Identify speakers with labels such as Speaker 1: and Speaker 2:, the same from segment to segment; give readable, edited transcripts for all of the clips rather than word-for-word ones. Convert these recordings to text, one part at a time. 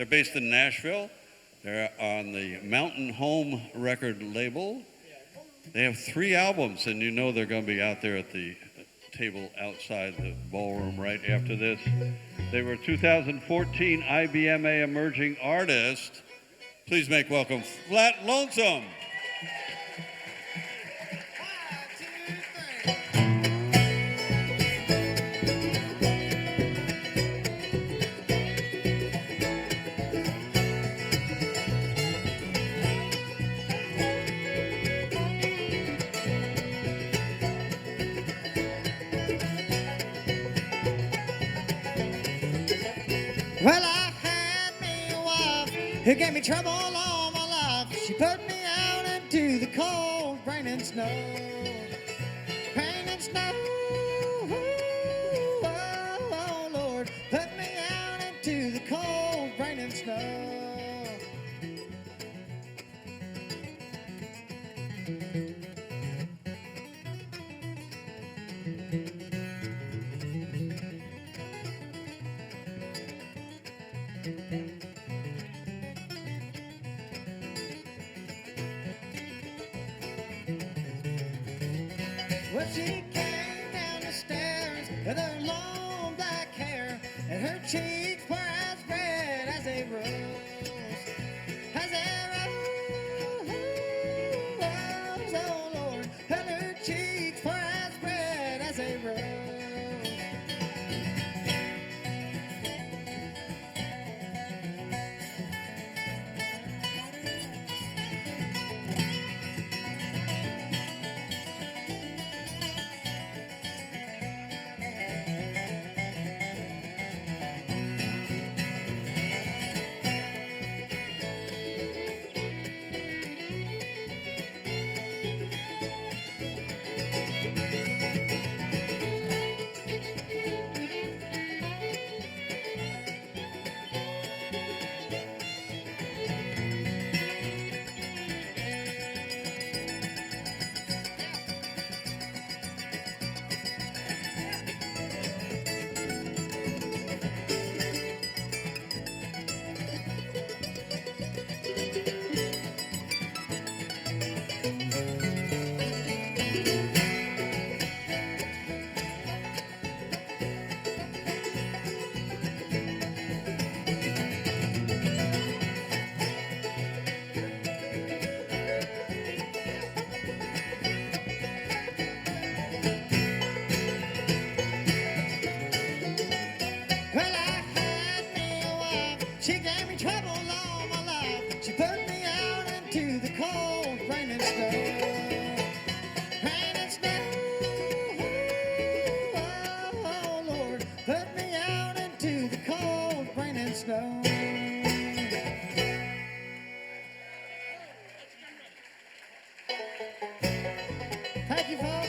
Speaker 1: They're based in Nashville. They're on the Mountain Home record label. They have 3 albums, and you know they're going to be out there at the table outside the ballroom right after this. They were 2014 IBMA Emerging Artist. Please make welcome Flatt Lonesome.
Speaker 2: Well, I had me a wife who gave me trouble all my life. She put me out into the cold, rain and snow. Rain and snow. Oh, Lord, put me out into the cold, rain and snow. Well, she came down the stairs with her long black hair, and her cheeks were as red as a rose. As a rose, oh Lord, and her cheeks were as red as a rose. Well, I had me a wife, she gave me trouble all my life. She put me out into the cold, rain and snow. Rain and snow, oh Lord, put me out into the cold, rain and snow. Thank you, folks.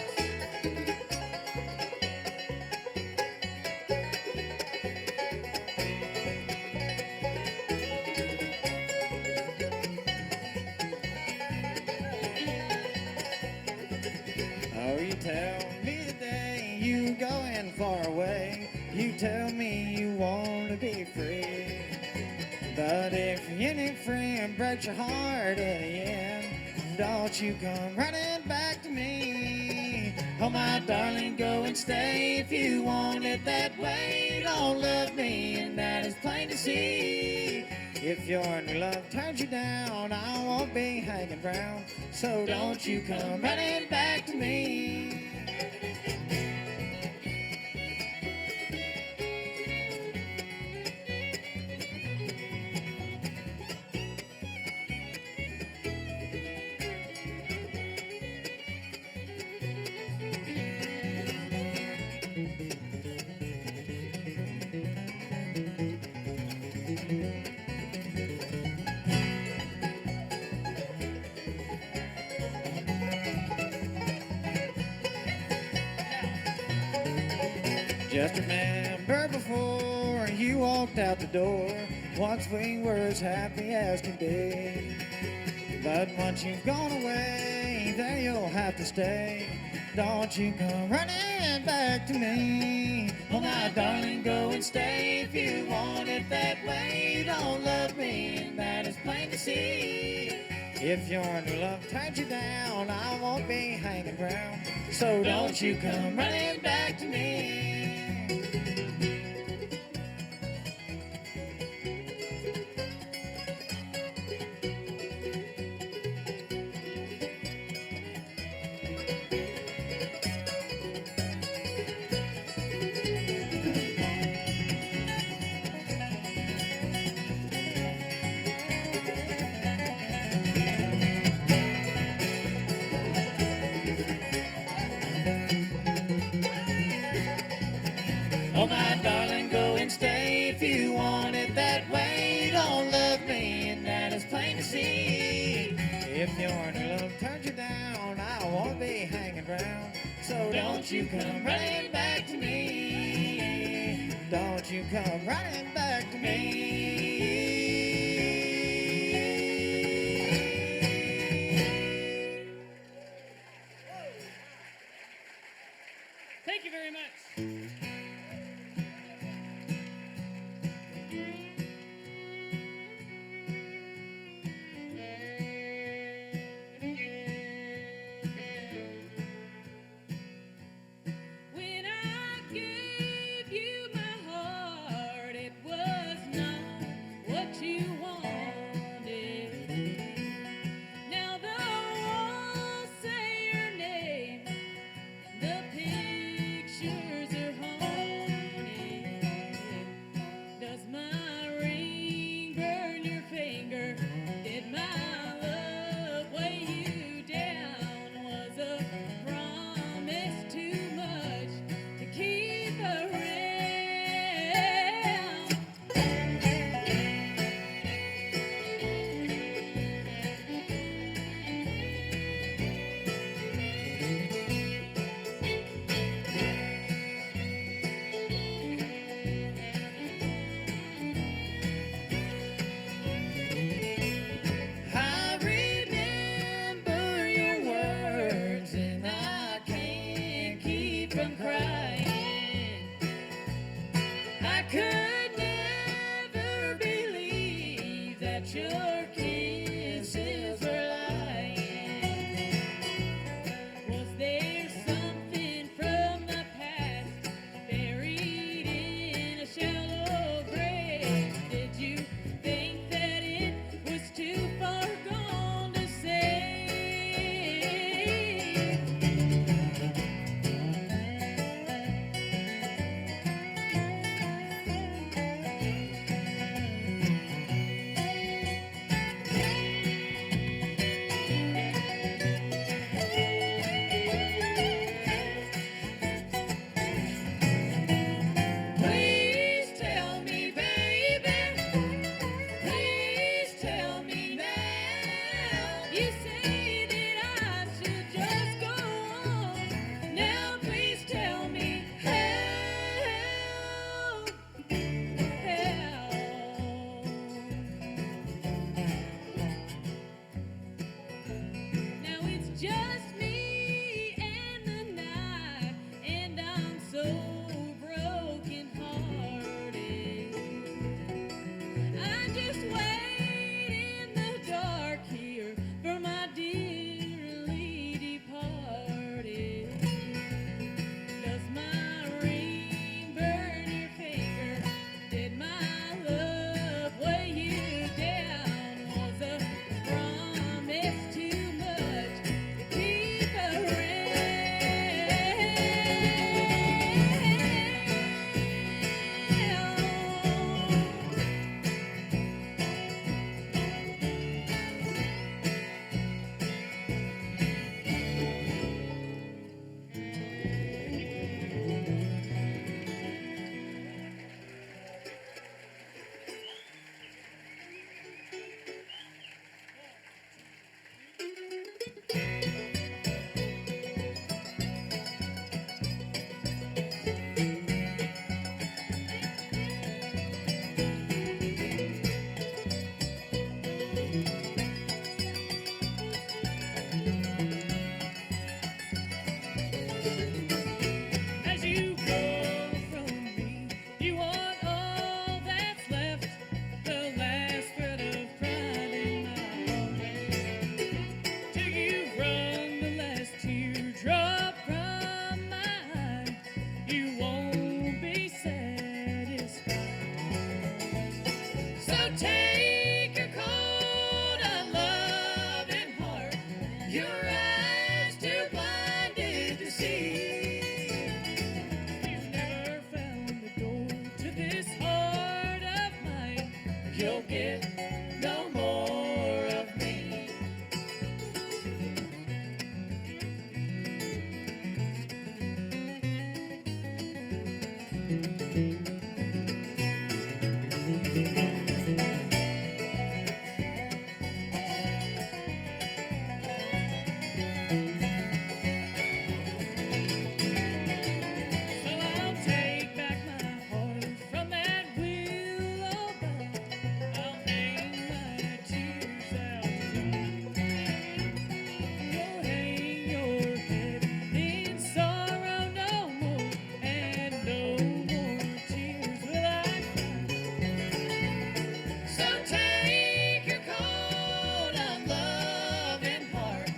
Speaker 2: Oh, you tell me the day you going far away. You tell me you want to be free. But if any friend breaks your heart in the end, don't you come running back to me. Oh, my darling, go and stay if you want it that way. Don't love me, and that is plain to see. If your new love turns you down, I won't be hanging round. So don't you come running back to me. Just remember before you walked out the door, once we were as happy as can be. But once you've gone away, there you'll have to stay. Don't you come running back to me. Oh, my darling, go and stay if you want it that way. don't love me, and that is plain to see. If your new love ties you down, I won't be hanging around. So don't you come running back to me. Oh, my darling, go and stay if you want it that way. Don't love me, and that is plain to see. If your new love turns you down, I won't be hanging around. So don't you come running back to me. Don't you come running back to me.
Speaker 3: Thank you very much. When I gave you my heart, it was not what you wanted. Now the walls say your name, the pictures are haunted. Does my ring burn your finger? Did my love weigh you down? Was a promise too much to keep around?
Speaker 2: I remember your words, and I can't keep from crying. I could never believe that your kisses were lying. Was there something from the past buried in a shallow grave? Did you think that it was too far gone to say?
Speaker 3: So take your cold, unloving heart, your eyes too blinded to see. You've never found the door to this heart of mine. You'll get no more of me. So I'll take back my heart from that willow bough. I'll hang my tears out tonight. You'll hang your head in sorrow no more, and no more tears will I cry. So take your cold, unloving heart,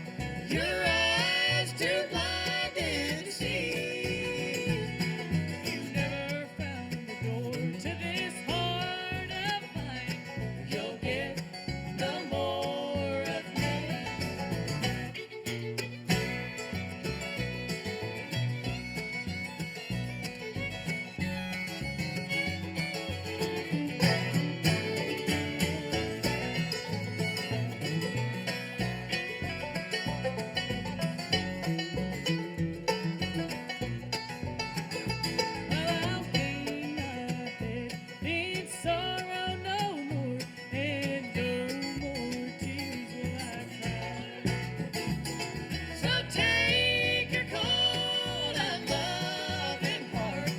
Speaker 3: your eyes too blinded to see. You've never found the door to this heart of mine. You'll get no more of me. Well, I'll hang my head in sorrow no more, and no more tears will I cry. So take your cold, unloving heart,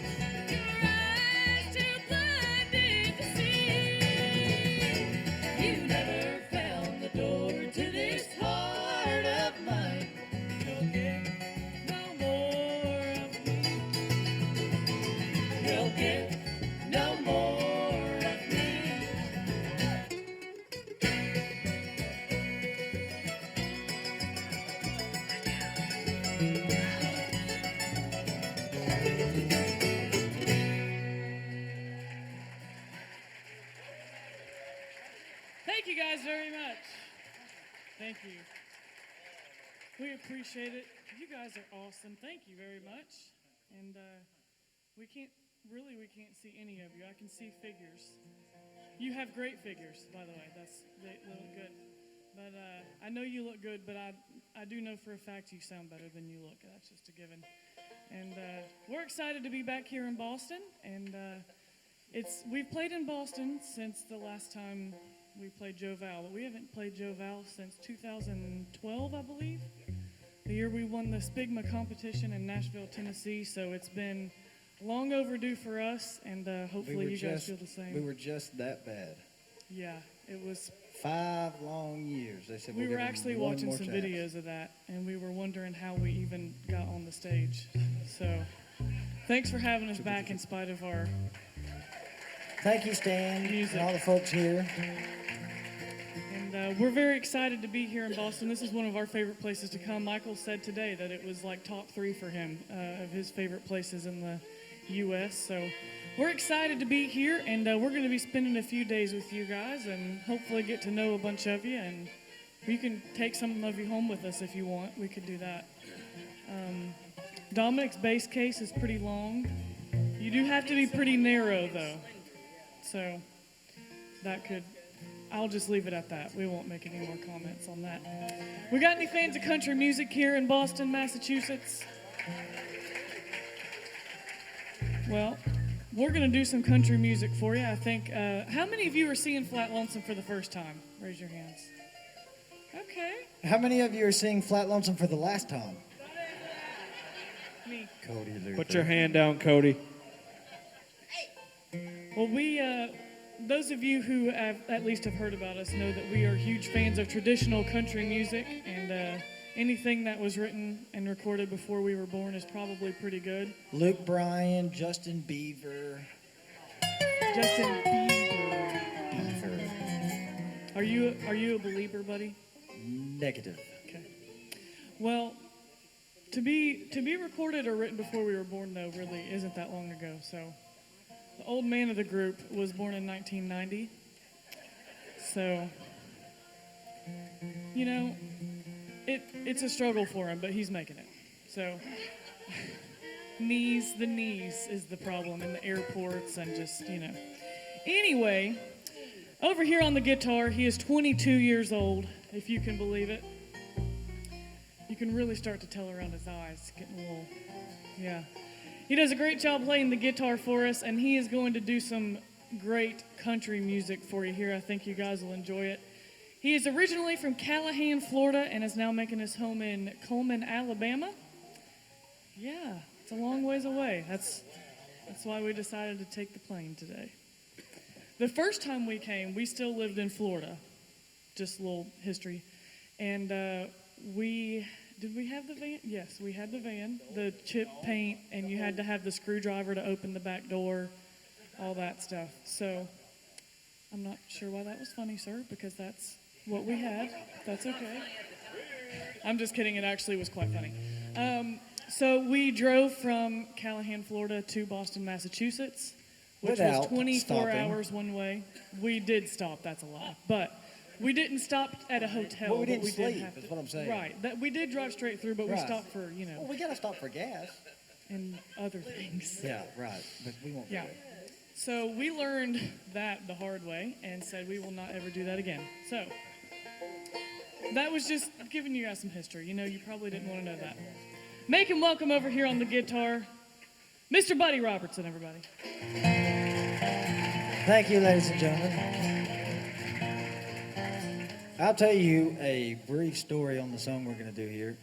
Speaker 3: your eyes too blinded to see. You never found the door to this heart of mine. You'll get no more of me. You'll get no more of me. Thank you guys very much. Thank you. We appreciate it. You guys are awesome. Thank you very much. And we can't see any of you. I can see figures. You have great figures, by the way. They look good. But I know you look good, but I do know for a fact you sound better than you look. That's just a given. And we're excited to be back here in Boston. And we've played in Boston since the last time we played Joe Val, but we haven't played Joe Val since 2012, I believe. The year we won the Spigma competition in Nashville, Tennessee. So it's been long overdue for us, and hopefully you guys feel the same.
Speaker 2: We were just that bad.
Speaker 3: Yeah, it was.
Speaker 2: 5 long years. They said
Speaker 3: We
Speaker 2: we'll
Speaker 3: were
Speaker 2: give
Speaker 3: actually
Speaker 2: them one
Speaker 3: watching
Speaker 2: more
Speaker 3: some
Speaker 2: chance.
Speaker 3: videos of that, and we were wondering how we even got on the stage. So, thanks for having us back in spite of our.
Speaker 2: Thank you, Stan,
Speaker 3: Music.
Speaker 2: and all the folks here.
Speaker 3: And we're very excited to be here in Boston. This is one of our favorite places to come. Michael said today that it was like top 3 for him of his favorite places in the U.S. So we're excited to be here, and we're going to be spending a few days with you guys and hopefully get to know a bunch of you. And you can take some of you home with us if you want. We could do that. Dominic's bass case is pretty long. You do have to be pretty narrow, though. So that could... I'll just leave it at that. We won't make any more comments on that. We got any fans of country music here in Boston, Massachusetts? Well, we're going to do some country music for you. I think, how many of you are seeing Flatt Lonesome for the first time? Raise your hands. Okay.
Speaker 2: How many of you are seeing Flatt Lonesome for the last time?
Speaker 3: Me.
Speaker 2: Cody Luther.
Speaker 4: Put your hand down, Cody.
Speaker 3: Well, those of you who at least have heard about us know that we are huge fans of traditional country music, and anything that was written and recorded before we were born is probably pretty good.
Speaker 2: Luke Bryan, Justin Bieber.
Speaker 3: Justin Bieber.
Speaker 2: Bieber.
Speaker 3: Are you a believer, buddy?
Speaker 2: Negative.
Speaker 3: Okay. Well, to be recorded or written before we were born, though, really isn't that long ago. So, the old man of the group was born in 1990, So, you know, it's a struggle for him, but he's making it. So, the knees is the problem in the airports and just, you know. Anyway, over here on the guitar, he is 22 years old, if you can believe it. You can really start to tell around his eyes, getting a little, yeah. He does a great job playing the guitar for us, and he is going to do some great country music for you here. I think you guys will enjoy it. He is originally from Callahan, Florida, and is now making his home in Coleman, Alabama. Yeah, it's a long ways away. That's why we decided to take the plane today. The first time we came, we still lived in Florida. Just a little history. And did we have the van? Yes, we had the van, the chip paint, and you had to have the screwdriver to open the back door, all that stuff. So I'm not sure why that was funny, sir, because that's what we had. That's okay. I'm just kidding. It actually was quite funny. So we drove from Callahan, Florida to Boston, Massachusetts, which was 24 hours one way. We did stop. That's a lie. But we didn't stop at a hotel.
Speaker 2: Well, we didn't
Speaker 3: but
Speaker 2: sleep,
Speaker 3: did have
Speaker 2: is what I'm saying.
Speaker 3: Right. We did drive straight through, but we
Speaker 2: Right.
Speaker 3: stopped for, you know,
Speaker 2: Well, we got to stop for gas.
Speaker 3: and other things.
Speaker 2: Yeah, right. But we won't.
Speaker 3: Yeah. So we learned that the hard way and said we will not ever do that again. So that was just giving you guys some history. You know, you probably didn't want to know that. Make him welcome over here on the guitar, Mr. Buddy Robertson, everybody.
Speaker 2: Thank you, ladies and gentlemen. I'll tell you a brief story on the song we're going to do here.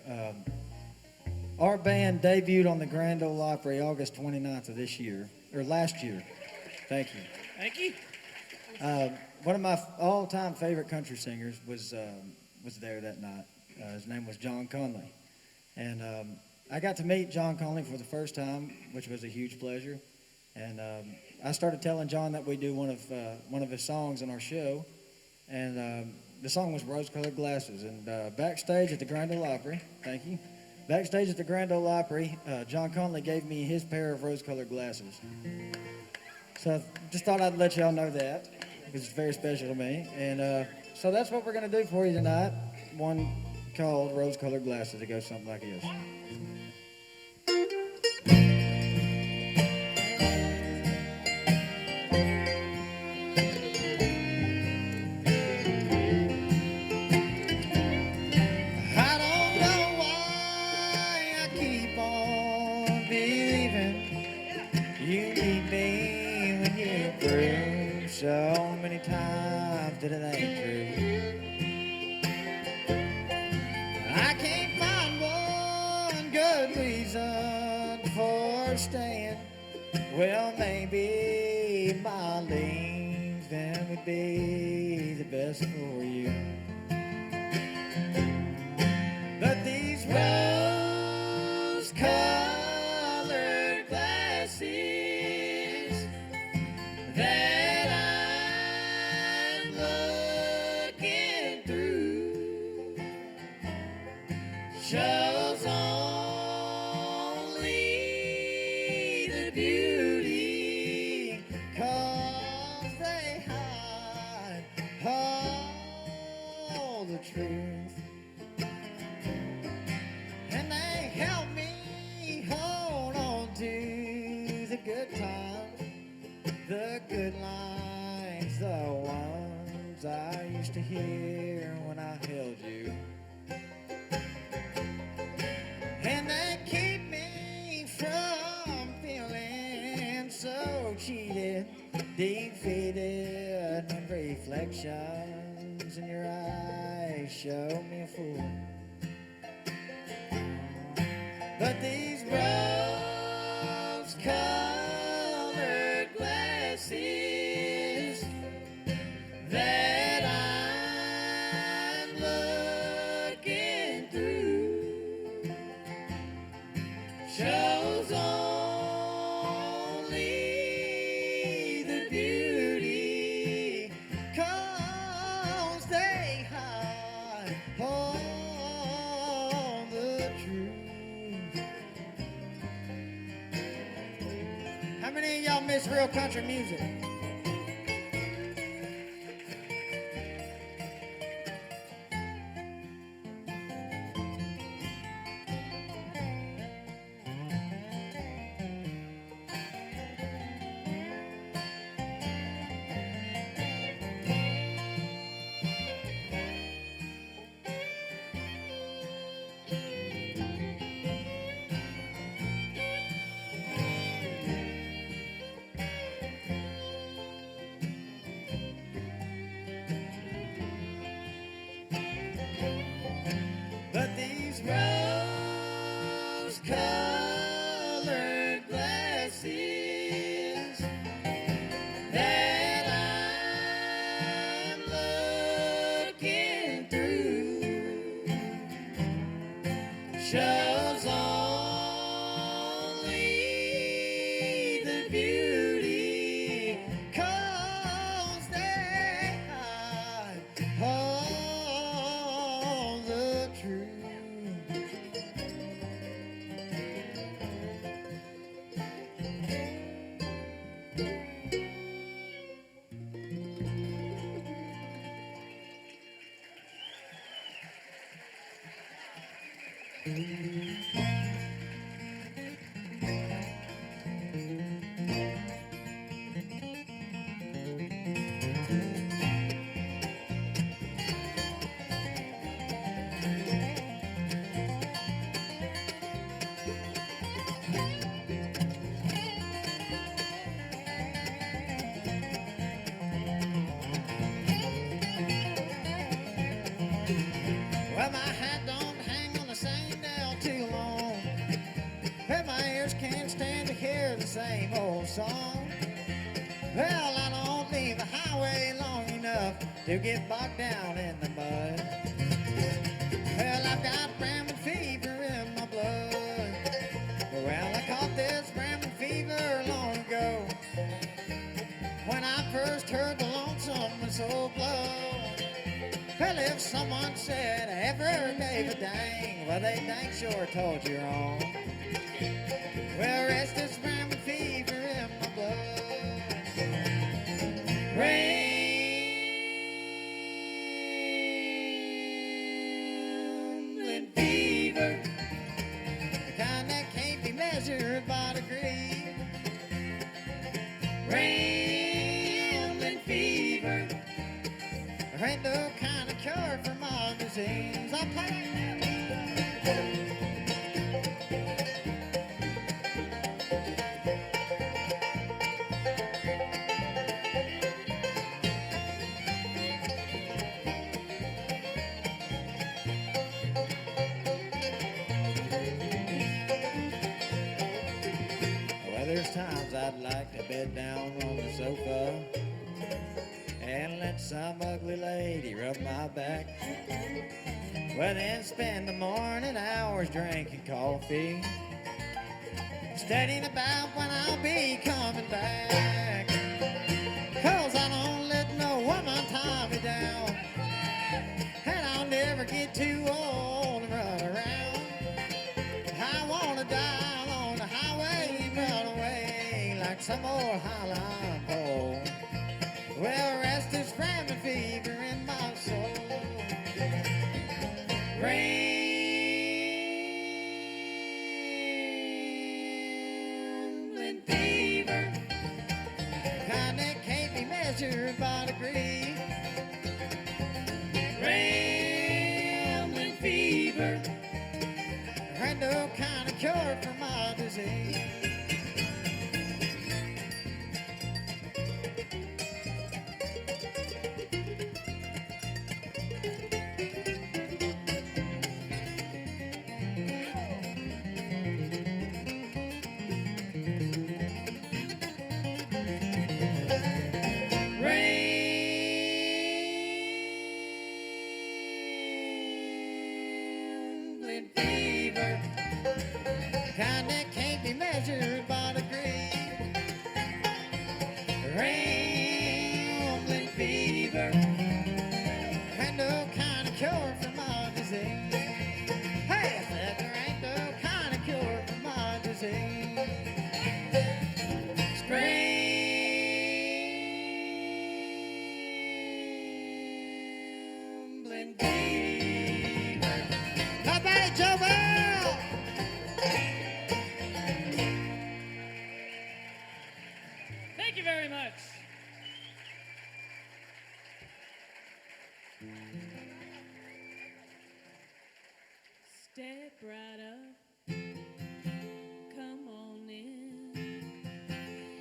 Speaker 2: Our band debuted on the Grand Ole Opry August 29th of this year, or last year. Thank you.
Speaker 3: Thank you.
Speaker 2: One of my all-time favorite country singers was there that night. His name was John Conley. And I got to meet John Conley for the first time, which was a huge pleasure. And I started telling John that we do one of his songs in our show. And the song was Rose-Colored Glasses. And backstage at the Grand Ole Opry, thank you. Backstage at the Grand Ole Opry, John Conley gave me his pair of rose-colored glasses. So I just thought I'd let y'all know that, because it's very special to me. And so that's what we're going to do for you tonight. One called Rose-Colored Glasses. It goes something like this. So many times that it ain't true. I can't find one good reason for staying. Well, maybe Marlene's then would be the best for you. But these rose-colored glasses that I'm looking through shows only the beauty, 'cause they hide all the truth, and they help me hold on to the good times, the good lines, the ones I used to hear when I held you. And they keep me from feeling so cheated, defeated, and reflections in your eyes show me a fool. But these rose-colored glasses that I'm looking through shows only the beauty, 'cause they hide all the truth. How many of y'all miss real country music? Well, my hat don't hang on the same nail too long. And my ears can't stand to hear the same old song. Well, I don't leave the highway long enough to get bogged down in the mud. Well, I've got Framingham fever in my blood. Well, I caught this Framingham fever long ago when I first heard the lonesome whistle blow. Well, if someone said I ever gave a dang, well, they dang sure told you wrong. Well, rest is Framingham fever in my blood. Rambling fever, the kind that can't be measured by degree. Rambling fever, there ain't no kind of cure for my disease. I'll play like that. Well, there's times I'd like to bed down on the sofa and let some ugly lady rub my back. Well, then spend the morning hours drinking coffee, studying about when I'll be coming back. 'Cause I don't let no woman tie me down, and I'll never get too old to run around. I wanna die on the highway and run away like some old highline pole. Well, rest is Framingham fever in my soul. Rambling fever, kind that can't be measured by degree. Rambling fever, there ain't no kind of cure for my disease. Rambling fever, kind that can't be measured by degree. Rambling fever, ain't no kind of cure for my disease. Hey, I said there ain't no kind of cure for my disease. Scrambling fever. Not bad, Joe Bell!
Speaker 3: Thank you very much. Step right up, come on in.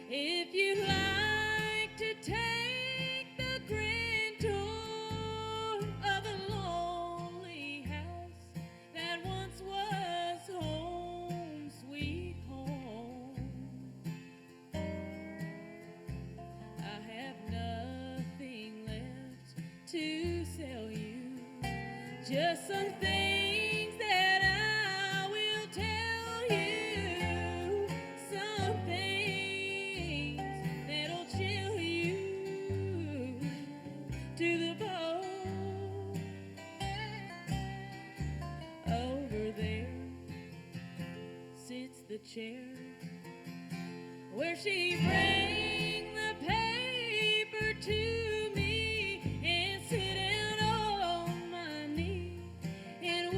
Speaker 3: If you'd like to take the grand tour of a lonely house that once was home, sweet home, I have nothing left to sell you, just some things that I will tell you, some things that'll chill you to the bone. Over there sits the chair where she brings the paper to me and sit down on my knee and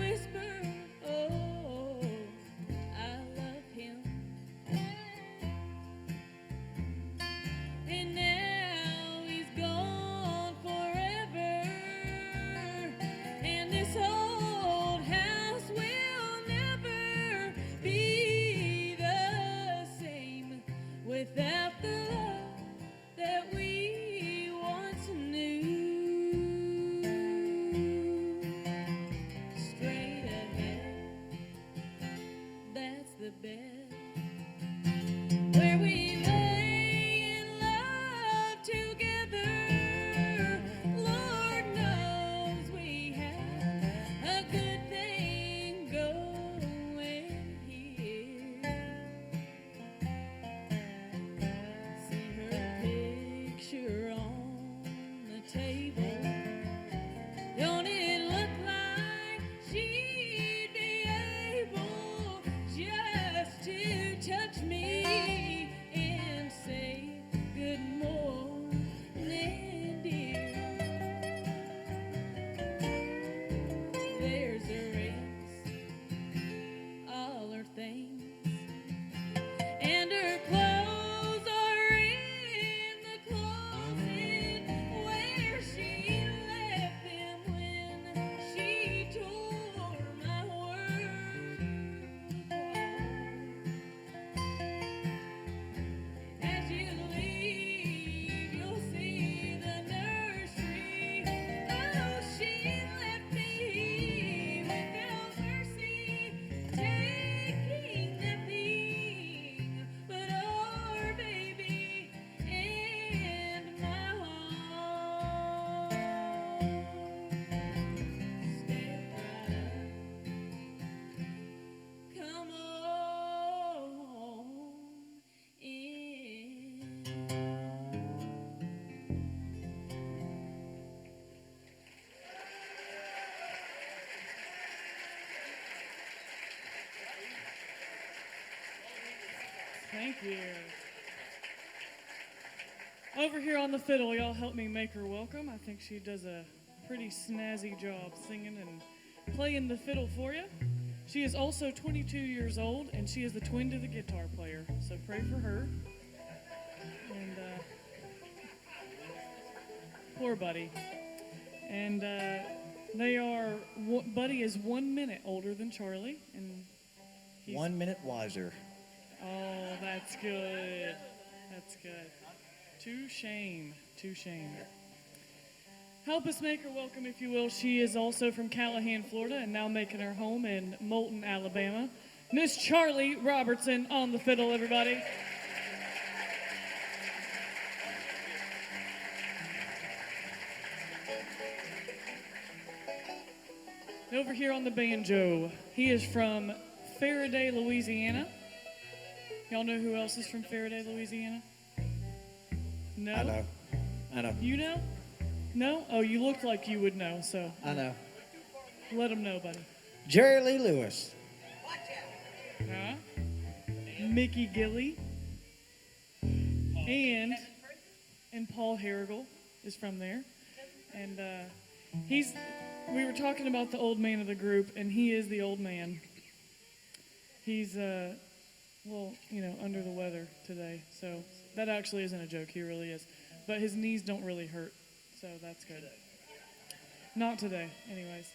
Speaker 3: Yeah. Over here on the fiddle, y'all help me make her welcome. I think she does a pretty snazzy job singing and playing the fiddle for you. She is also 22 years old, and she is the twin to the guitar player. So pray for her. And poor Buddy. And Buddy is 1 minute older than Charli, and he's
Speaker 2: 1 minute wiser.
Speaker 3: Oh, that's good. That's good. To shame. Help us make her welcome, if you will. She is also from Callahan, Florida, and now making her home in Moulton, Alabama. Miss Charli Robertson on the fiddle, everybody. Over here on the banjo, he is from Faraday, Louisiana. Y'all know who else is from Faraday, Louisiana? No?
Speaker 2: I know.
Speaker 3: You know? No? Oh, you look like you would know, so
Speaker 2: I know.
Speaker 3: let them know, buddy.
Speaker 2: Jerry Lee Lewis.
Speaker 3: Huh? Mickey Gilly. And Paul Harrigill is from there. And we were talking about the old man of the group, and he is the old man. He's, under the weather today. So that actually isn't a joke. He really is. But his knees don't really hurt. So that's good. Not today, anyways.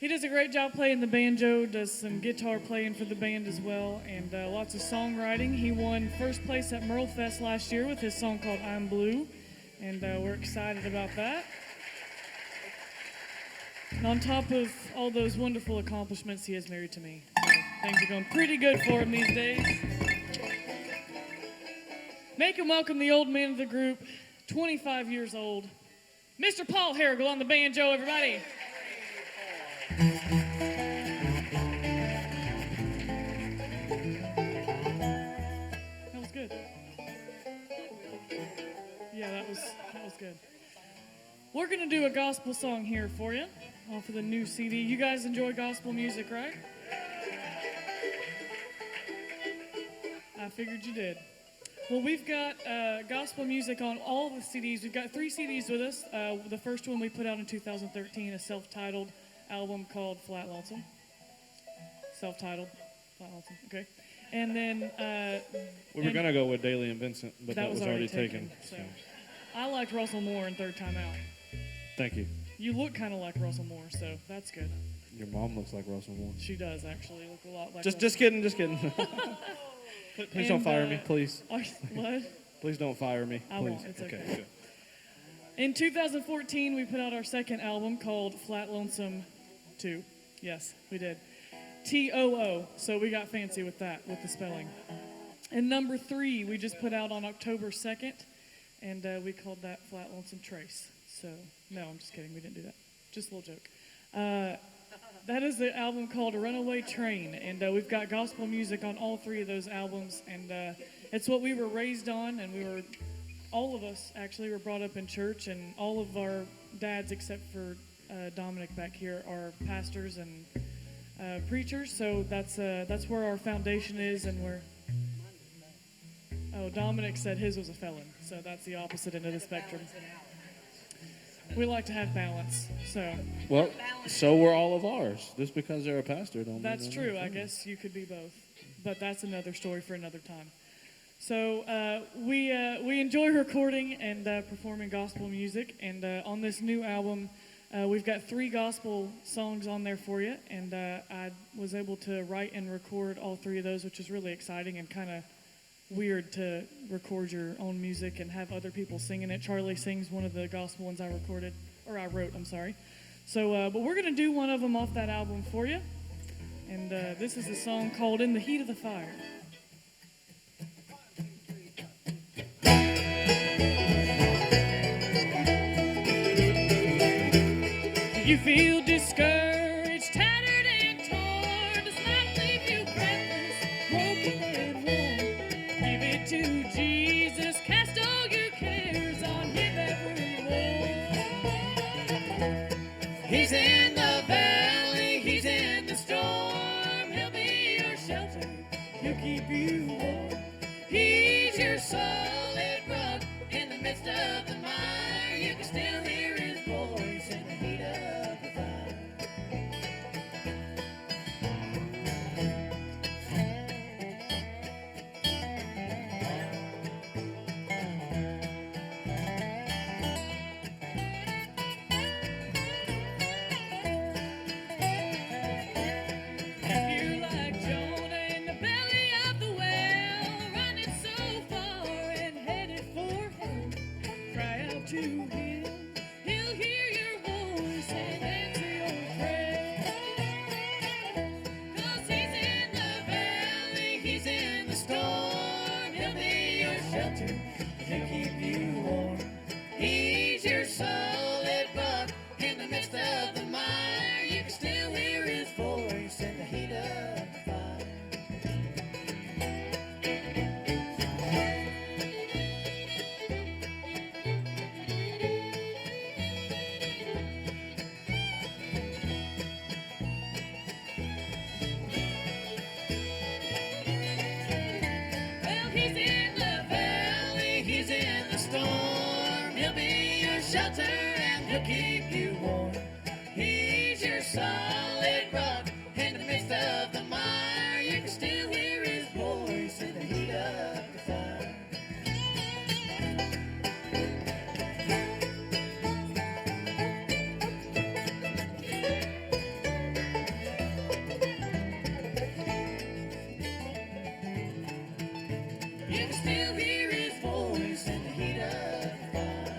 Speaker 3: He does a great job playing the banjo, does some guitar playing for the band as well, and lots of songwriting. He won first place at Merle Fest last year with his song called I'm Blue, and we're excited about that. And on top of all those wonderful accomplishments, he is married to me. So things are going pretty good for him these days. Make him welcome the old man of the group, 25 years old, Mr. Paul Harrigill on the banjo, everybody. That was good. Yeah, that was good. We're going to do a gospel song here for you off of the new CD. You guys enjoy gospel music, right? I figured you did. Well, we've got gospel music on all the CDs. We've got 3 CDs with us. The first one we put out in 2013, a self-titled album called Flatt Lonesome. Self-titled, Flatt Lonesome, okay. And then...
Speaker 4: we were going to go with Daly and Vincent, but that was already taken.
Speaker 3: So. I liked Russell Moore in Third Time Out.
Speaker 4: Thank you.
Speaker 3: You look kind of like Russell Moore, so that's good.
Speaker 4: Your mom looks like Russell Moore.
Speaker 3: She does actually look a lot like
Speaker 4: Just kidding. Please don't fire me, please.
Speaker 3: What?
Speaker 4: Please don't fire me.
Speaker 3: I won't. It's okay.
Speaker 4: Good.
Speaker 3: In 2014, we put out our second album called Flatt Lonesome 2. Yes, we did. T-O-O. So we got fancy with that, with the spelling. And number 3, we just put out on October 2nd, and we called that Flatt Lonesome Trace. So, no, I'm just kidding. We didn't do that. Just a little joke. That is the album called Runaway Train, and we've got gospel music on all 3 of those albums, and it's what we were raised on, and all of us actually were brought up in church, and all of our dads, except for Dominic back here, are pastors and preachers, so that's where our foundation is, and Dominic said his was a felon, so that's the opposite end of the spectrum. We like to have balance, so.
Speaker 4: Well, so were all of ours. Just because they're a pastor don't mean
Speaker 3: that's
Speaker 4: they're
Speaker 3: true.
Speaker 4: not.
Speaker 3: I guess you could be both, but that's another story for another time. So we enjoy recording and performing gospel music, and on this new album, we've got 3 gospel songs on there for you, and I was able to write and record all 3 of those, which is really exciting and kind of weird to record your own music and have other people singing it. Charli sings one of the gospel ones I wrote, I'm sorry. So, but we're going to do one of them off that album for you. And this is a song called In the Heat of the Fire. You feel discouraged, tattered and torn. Does life leave you breathless, broken and worn? Give it to Jesus, cast all your cares on Him evermore. He's in the valley, He's in the storm. He'll be your shelter, He'll keep you warm.
Speaker 2: He's your solid rock in the midst of the mire. You can still hear his voice in the heat of the fire. If you're like Jonah in the belly of the whale, running so far and headed for hell, cry out to him. He'll hear your voice and answer your prayer. 'Cause he's in the valley, he's in the storm. He'll be your shelter, he'll keep you warm. He's your solid rock in the midst of the mire. You can still hear his voice in the heat of the fire. Well, he's in the valley, he's in the storm. He'll be your shelter and he'll keep you warm. He's your solid rock in the midst of the mire. You can still hear his voice in the heat of the fire. You can still hear his voice in the heat of the fire.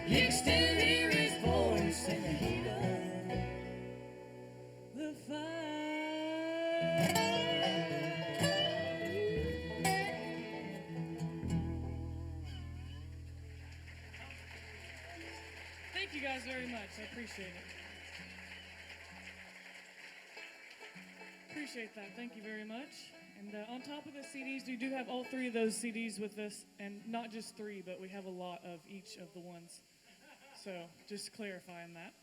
Speaker 2: You can still hear his voice in the heat of the fire.
Speaker 3: Thank you guys very much. I appreciate it. Appreciate that. Thank you very much. And on top of the CDs, we do have all three of those CDs with us, and not just three, but we have a lot of each of the ones. So just clarifying that.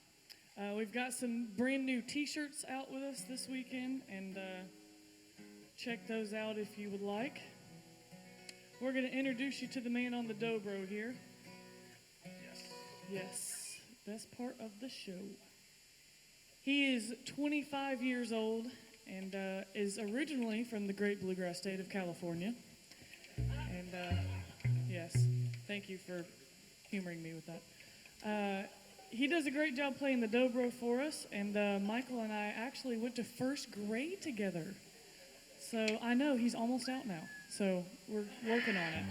Speaker 3: We've got some brand new T-shirts out with us this weekend, and check those out if you would like. We're going to introduce you to the man on the dobro here. Yes, best part of the show. He is 25 years old and is originally from the great bluegrass state of California. And yes, thank you for humoring me with that. He does a great job playing the dobro for us, and Michael and I actually went to first grade together. So I know he's almost out now, so we're working on it.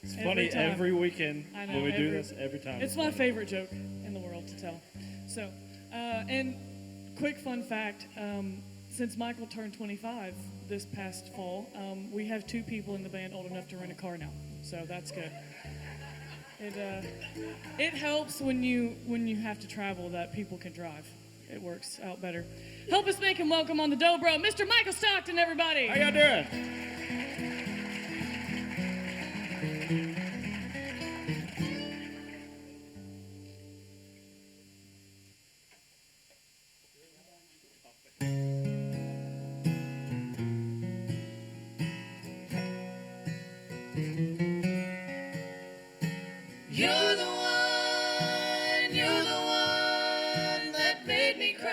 Speaker 4: It's
Speaker 3: Every
Speaker 4: funny
Speaker 3: time.
Speaker 4: every weekend
Speaker 3: I know,
Speaker 4: when we do this, every time.
Speaker 3: It's my favorite joke in the world to tell. So, and quick fun fact, since Michael turned 25 this past fall, we have 2 people in the band old enough to rent a car now. So that's good. It helps when you have to travel that people can drive. It works out better. Help us make him welcome on the dobro, Mr. Michael Stockton, everybody.
Speaker 4: How y'all doing?
Speaker 2: You're the one that made me cry.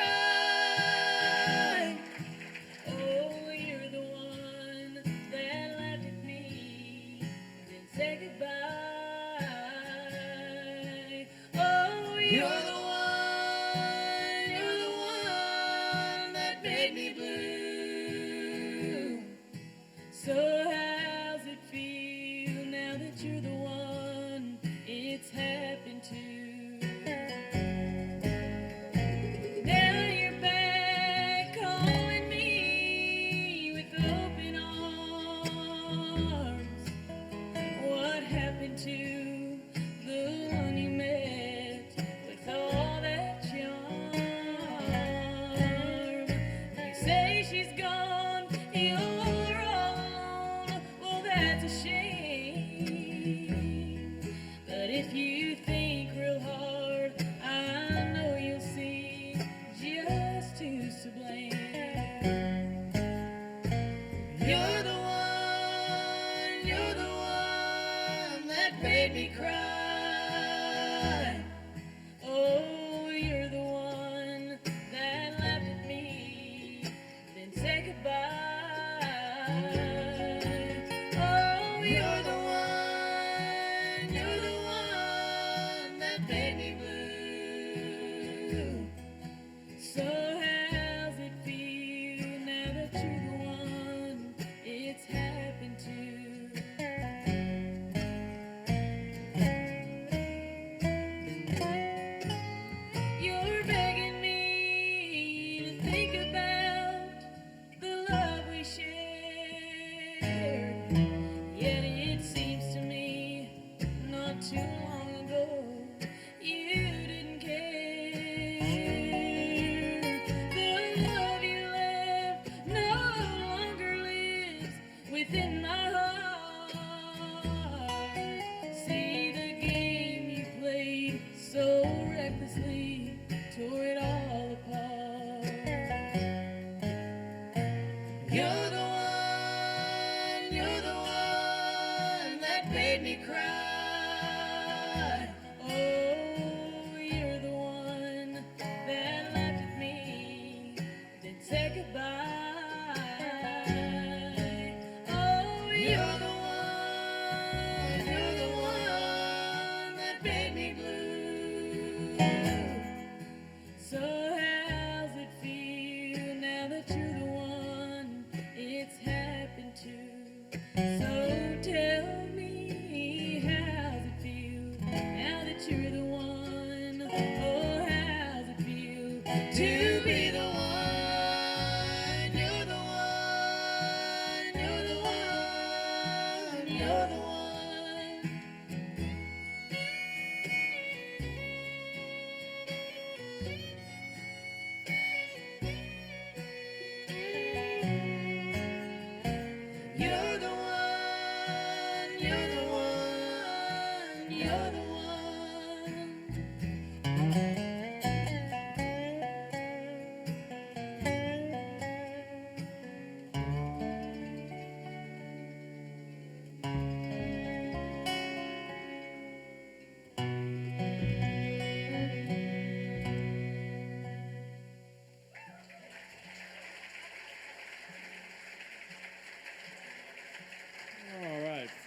Speaker 2: Oh, you're the one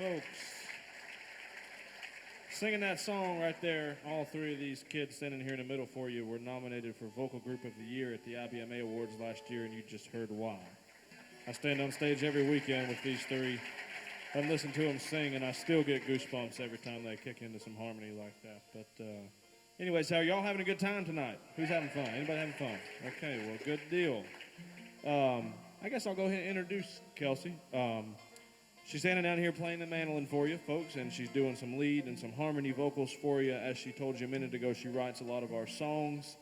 Speaker 4: folks. Singing that song right there, all three of these kids standing here in the middle for you were nominated for Vocal Group of the Year at the IBMA Awards last year, and you just heard why. I stand on stage every weekend with these three and listen to them sing, and I still get goosebumps every time they kick into some harmony like that. But anyways, how are y'all having a good time tonight? Who's having fun? Anybody having fun? Okay, well, good deal. I guess I'll go ahead and introduce Kelsi. She's standing down here playing the mandolin for you, folks, and she's doing some lead and some harmony vocals for you. As she told you a minute ago, she writes a lot of our songs.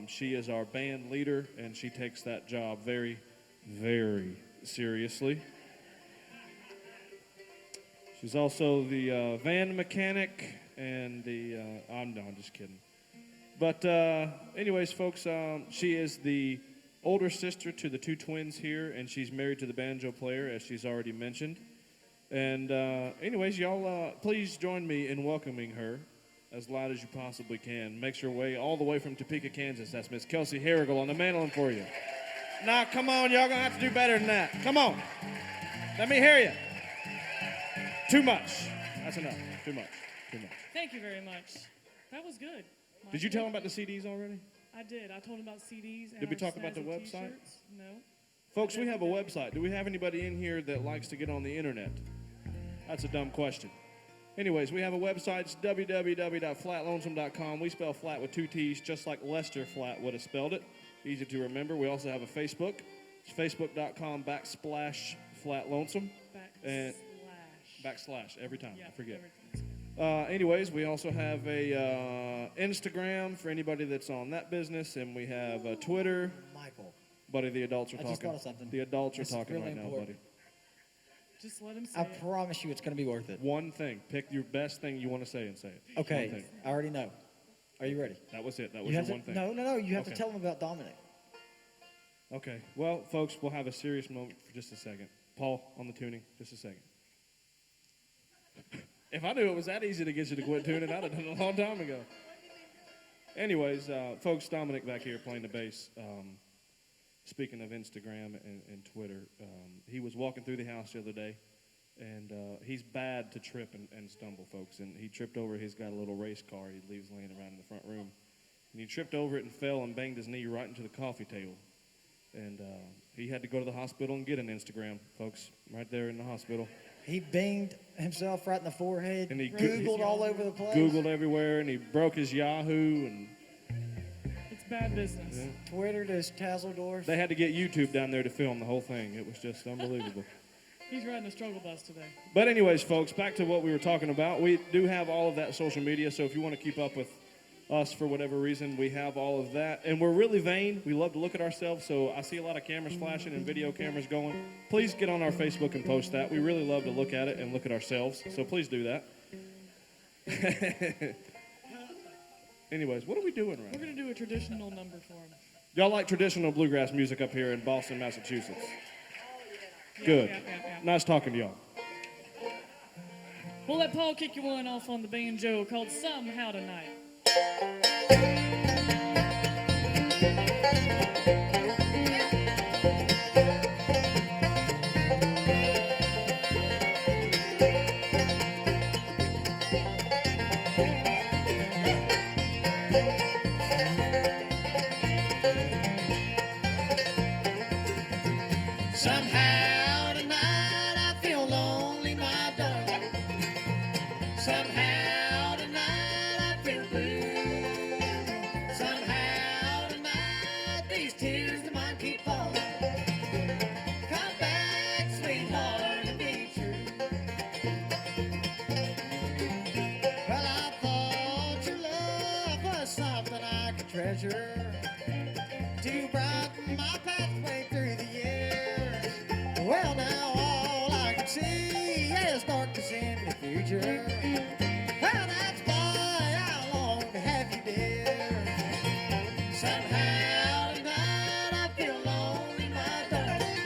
Speaker 4: She is our band leader, and she takes that job very, very seriously. She's also the van mechanic and the, I'm just kidding. But anyways, folks, she is the older sister to the two twins here, and she's married to the banjo player, as she's already mentioned. And anyways, y'all, please join me in welcoming her as loud as you possibly can. Makes her way all the way from Topeka, Kansas. That's Miss Kelsi Harrigill on the mandolin for you. Now, come on, y'all gonna have to do better than that. Come on. Let me hear you. Too much. That's enough. Too much. Too much.
Speaker 3: Thank you very much. That was good.
Speaker 4: Did you tell them about the CDs already?
Speaker 3: I did. I told him about CDs. And
Speaker 4: Did we
Speaker 3: our
Speaker 4: talk about the
Speaker 3: snazzy
Speaker 4: website?
Speaker 3: T-shirts. No.
Speaker 4: Folks, we have a website. Do we have anybody in here that likes to get on the internet? That's a dumb question. Anyways, we have a website. It's www.flattlonesome.com. We spell flat with two T's, just like Lester Flatt would have spelled it. Easy to remember. We also have a Facebook. It's facebook.com/Flatt Lonesome. And backslash every time.
Speaker 3: Yeah,
Speaker 4: I forget.
Speaker 3: every time.
Speaker 4: Anyways, we also have a Instagram for anybody that's on that business, and we have a Twitter.
Speaker 2: Michael.
Speaker 4: Buddy, the adults are
Speaker 2: I
Speaker 4: talking.
Speaker 2: just thought of something.
Speaker 4: The adults are
Speaker 2: This is
Speaker 4: talking
Speaker 2: really
Speaker 4: right now,
Speaker 2: important.
Speaker 4: buddy.
Speaker 3: Just let him say
Speaker 2: I
Speaker 3: it.
Speaker 2: promise you it's going to be worth it.
Speaker 4: One thing. Pick your best thing you want to say and say it. One
Speaker 2: Okay,
Speaker 4: thing.
Speaker 2: I already know. Are you ready?
Speaker 4: That was it. That was
Speaker 2: You
Speaker 4: your
Speaker 2: have to,
Speaker 4: one thing.
Speaker 2: no. You have to
Speaker 4: Okay.
Speaker 2: tell them about Dominic.
Speaker 4: Okay. Well, folks, we'll have a serious moment for just a second. Paul, on the tuning, just a second. If I knew it was that easy to get you to quit tuning, I'd have done it a long time ago. Anyways, folks, Dominic back here playing the bass. Speaking of Instagram and Twitter, he was walking through the house the other day, and he's bad to trip and stumble, folks. And he tripped over. He's got a little race car he leaves laying around in the front room. And he tripped over it and fell and banged his knee right into the coffee table. And he had to go to the hospital and get an Instagram, folks, right there in the hospital.
Speaker 2: He banged himself right in the forehead.
Speaker 4: And he
Speaker 2: Googled all over the place.
Speaker 4: Googled everywhere, and he broke his Yahoo, and
Speaker 3: It's bad business.
Speaker 4: yeah.
Speaker 2: Twittered his Tazzledorf.
Speaker 4: They had to get YouTube down there to film the whole thing. It was just unbelievable.
Speaker 3: He's riding a struggle bus today.
Speaker 4: But anyways, folks, back to what we were talking about. We do have all of that social media, so if you want to keep up with us for whatever reason, we have all of that. And we're really vain. We love to look at ourselves, so I see a lot of cameras flashing and video cameras going. Please get on our Facebook and post that. We really love to look at it and look at ourselves, so please do that. Anyways, what are we doing right
Speaker 3: We're
Speaker 4: now?
Speaker 3: going to do a traditional number for him.
Speaker 4: Y'all like traditional bluegrass music up here in Boston, Massachusetts? Good.
Speaker 3: Yeah.
Speaker 4: Nice talking to y'all.
Speaker 3: We'll let Paul kick you one off on the banjo called Somehow Tonight.
Speaker 2: Somehow tonight I feel lonely, my darling. Somehow tonight I feel blue. Somehow tonight these tears of mine keep falling. Come back, sweetheart, and be true. Well, I thought your love was something I could treasure to brighten my pathway through the years. Well, now all I can see is darkness in the future. Well, that's why I long to have you, dear. Somehow tonight I feel lonely, my darling.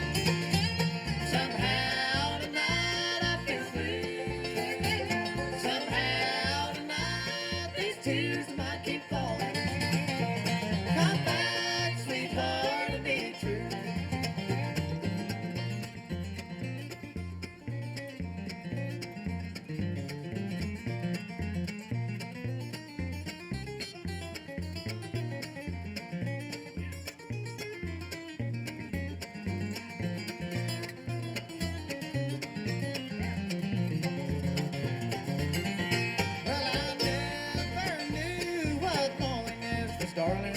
Speaker 2: Somehow tonight I feel free. Somehow tonight these tears might keep falling. Come back, sweetheart, and be true. darling,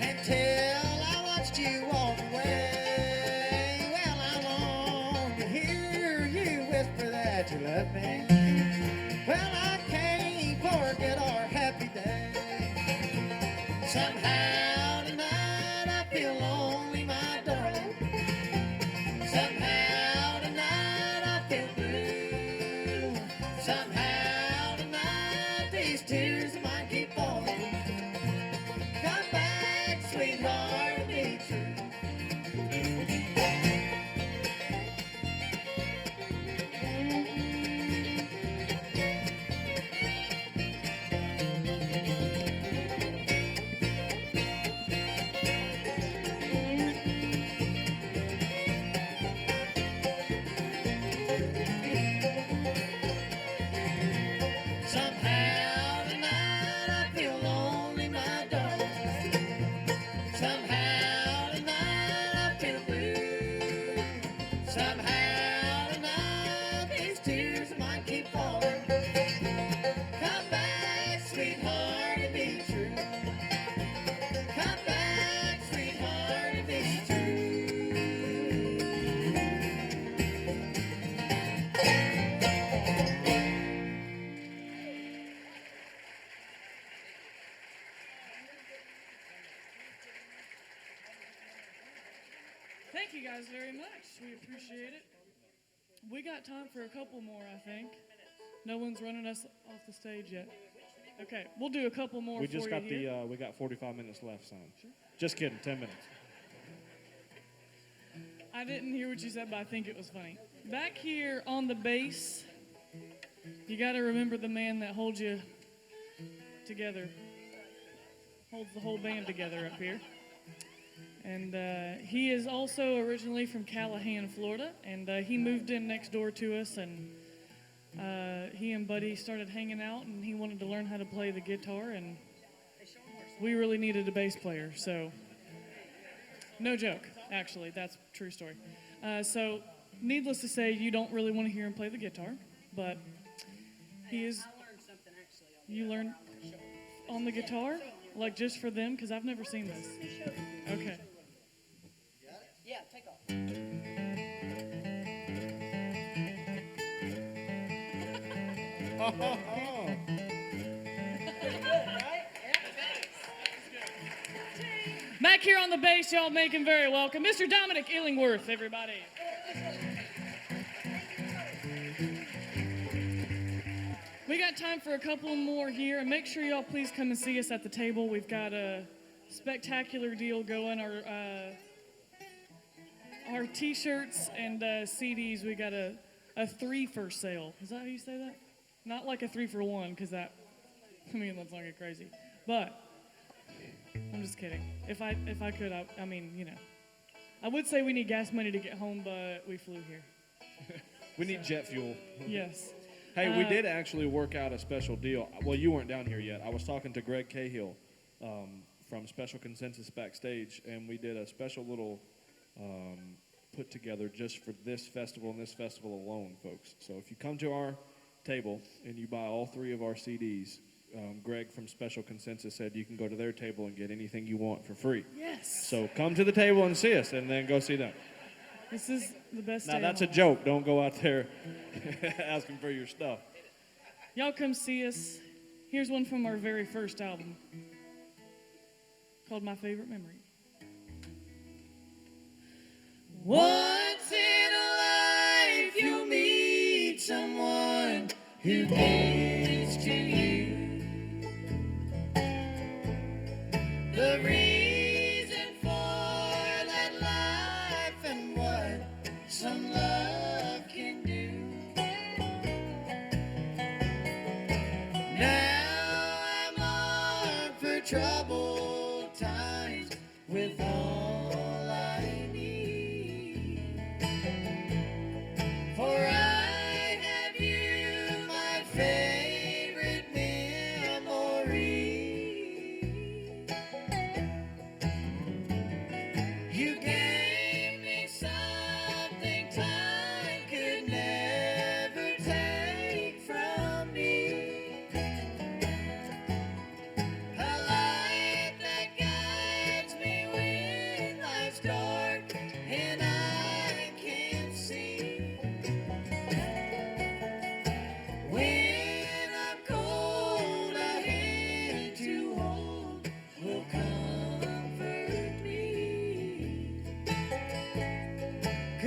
Speaker 2: until I watched you walk away. Well, I long to hear you whisper that you love me. Well, I can't forget our happy day. Somehow tonight I feel lonely, my darling. Somehow tonight I feel blue. Somehow tonight these tears might keep falling. Come back, sweetheart, and be true. Somehow tonight I feel lonely, my darling. Somehow tonight I feel blue. Somehow tonight these tears might keep falling. Come back, sweetheart, and be true. Come back, sweetheart, and be true.
Speaker 3: Thank you guys very much. We appreciate it. We got time for a couple more, I think. No one's running us off the stage yet. Okay, we'll do a couple more
Speaker 4: We
Speaker 3: for
Speaker 4: just
Speaker 3: you
Speaker 4: got
Speaker 3: here.
Speaker 4: we got 45 minutes left, son. Just kidding, 10 minutes.
Speaker 3: I didn't hear what you said, but I think it was funny. Back here on the bass, you got to remember the man that holds you together, holds the whole band together up here. And he is also originally from Callahan, Florida, and he moved in next door to us, and he and Buddy started hanging out, and he wanted to learn how to play the guitar, and we really needed a bass player, so no joke, actually, that's a true story. So needless to say, you don't really want to hear him play the guitar, but he is...
Speaker 5: I learned something actually.
Speaker 3: You learned on the guitar? Like just for them? Because I've never seen this. Okay.
Speaker 5: Yeah, take off.
Speaker 3: Back here on the bass, y'all make him very welcome. Mr. Dominic Illingworth, everybody. We got time for a couple more here, and make sure y'all please come and see us at the table. We've got a spectacular deal going. Our T-shirts and CDs, we got a 3 for sale. Is that how you say that? Not like a 3 for 1, because that, let's not get crazy. But I'm just kidding. If I could, I mean, you know, I would say we need gas money to get home, but we flew here.
Speaker 4: We need jet fuel.
Speaker 3: Yes.
Speaker 4: Hey, we did actually work out a special deal. Well, you weren't down here yet. I was talking to Greg Cahill from Special Consensus backstage, and we did a special little put together just for this festival and this festival alone, folks. So if you come to our table and you buy all 3 of our CDs, Greg from Special Consensus said you can go to their table and get anything you want for free.
Speaker 3: Yes.
Speaker 4: So come to the table and see us, and then go see them.
Speaker 3: This is the best day
Speaker 4: Now,
Speaker 3: of
Speaker 4: that's
Speaker 3: my
Speaker 4: a
Speaker 3: life.
Speaker 4: joke. Don't go out there asking for your stuff.
Speaker 3: Y'all come see us. Here's one from our very first album called My Favorite Memory.
Speaker 2: Once in a life you'll meet someone who cares to you. The reason for that life and what some love can do. Now I'm armed for troubled times with all I need. For I have you, my favorite memory. You gave me something time could never take from me. A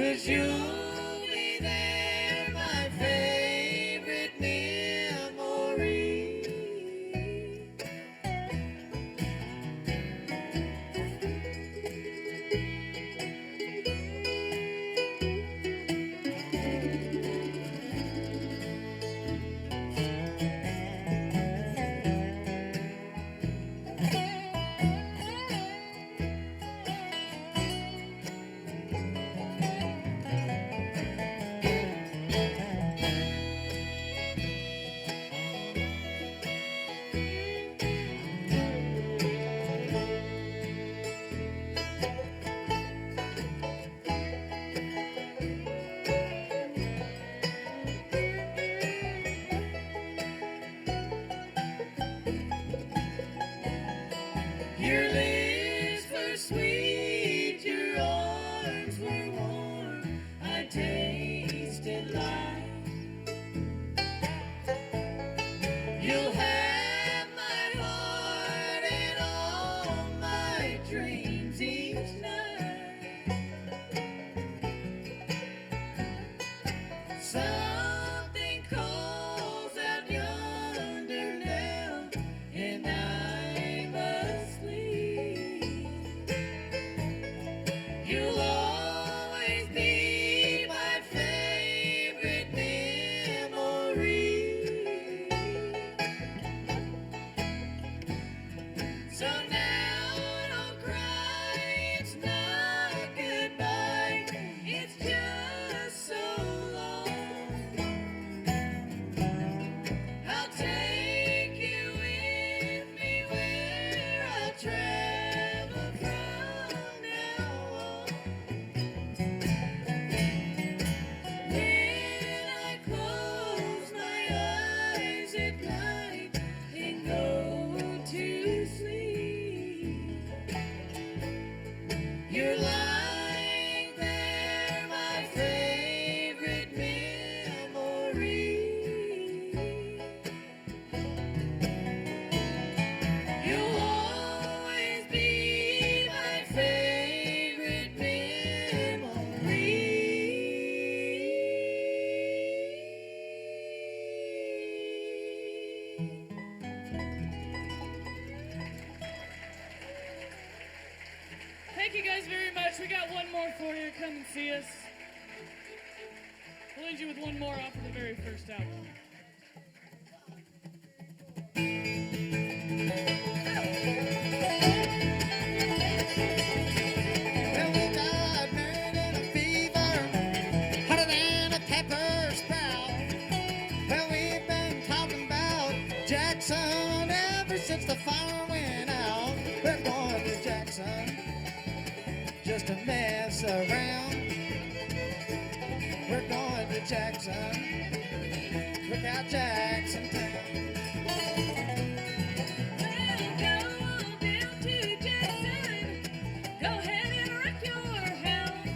Speaker 2: 'cause you'll be there, my favorite memory. Your lips were sweet, your arms were warm, I tasted life. You'll have my heart and all my dreams each night. Something calls out yonder now, and I'm asleep. You'll always be my favorite memory. So now don't cry, it's not goodbye, it's just so long. I'll take you with me where I travel from now on. When I close my eyes at night and go to sleep, you're lying there, my favorite memory. You'll always be my favorite memory.
Speaker 3: Thank you guys very much. We got one more for you. Come and see us. We'll leave you with one more off of the very first album.
Speaker 2: Well, we got married in a fever, hotter than a pepper sprout. Well, we've been talking about Jackson ever since the fire went out. We're going to Jackson just to mess around. We're going to Jackson. Look out, Jackson Town.
Speaker 3: Well, go on down to Jackson. Go ahead and wreck your house.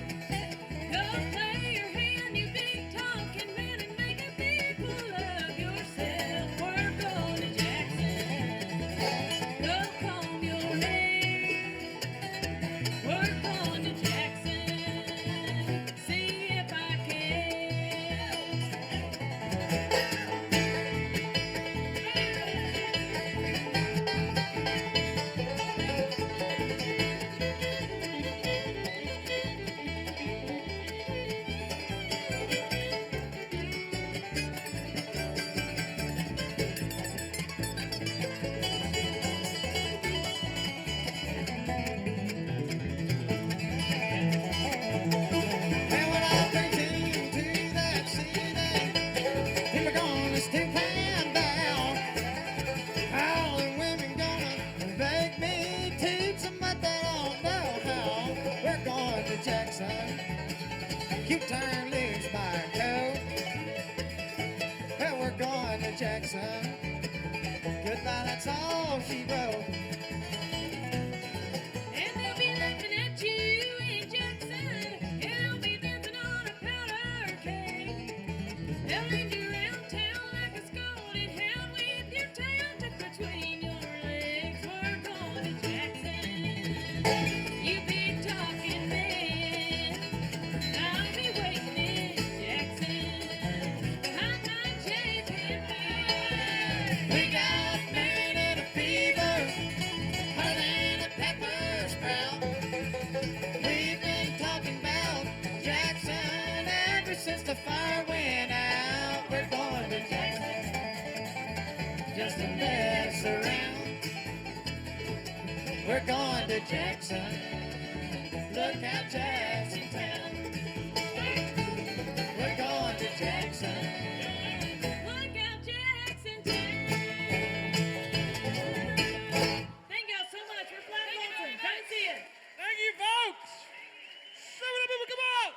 Speaker 3: Go play your hand, you big talking man, and make a big fool of yourself. We're going to Jackson. Go comb your hair. We're going to Jackson. See if I can.
Speaker 2: We're going to Jackson. Look out, Jackson Town. We're going to Jackson.
Speaker 6: Look out, Jackson Town. Thank y'all so much. We're Flatt Lonesome. Come and see us.
Speaker 4: Thank you, folks. 7 people, come on.